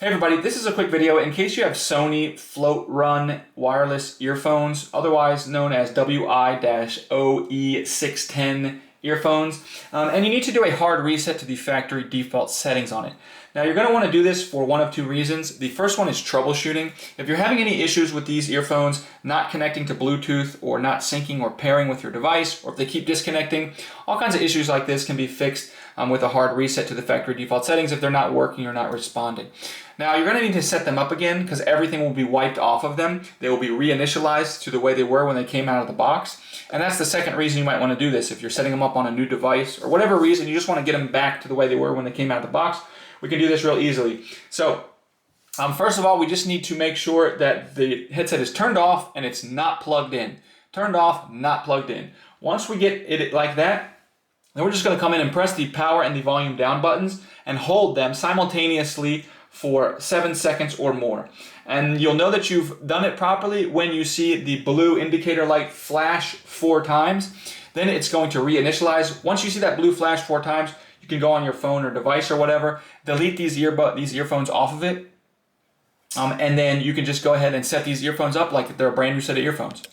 Hey everybody, this is a quick video in case you have Sony float run wireless earphones, otherwise known as WI-OE610 earphones, and you need to do a hard reset to the factory default settings on it. Now you're going to want to do this for one of two reasons. The first one is troubleshooting. If you're having any issues with these earphones not connecting to Bluetooth or not syncing or pairing with your device, or if they keep disconnecting, all kinds of issues like this can be fixed with a hard reset to the factory default settings if they're not working or not responding. Now you're going to need to set them up again because everything will be wiped off of them. They will be reinitialized to the way they were when they came out of the box. And that's the second reason you might want to do this. If you're setting them up on a new device or whatever reason, you just want to get them back to the way they were when they came out of the box, we can do this real easily. So first of all, we just need to make sure that the headset is turned off and it's not plugged in. Turned off, not plugged in. Once we get it like that, then we're just going to come in and press the power and the volume down buttons and hold them simultaneously for 7 seconds or more. And you'll know that you've done it properly when you see the blue indicator light flash 4 times. Then it's going to reinitialize. Once you see that blue flash 4 times, you can go on your phone or device or whatever, delete these earphones off of it, and then you can just go ahead and set these earphones up like they're a brand new set of earphones.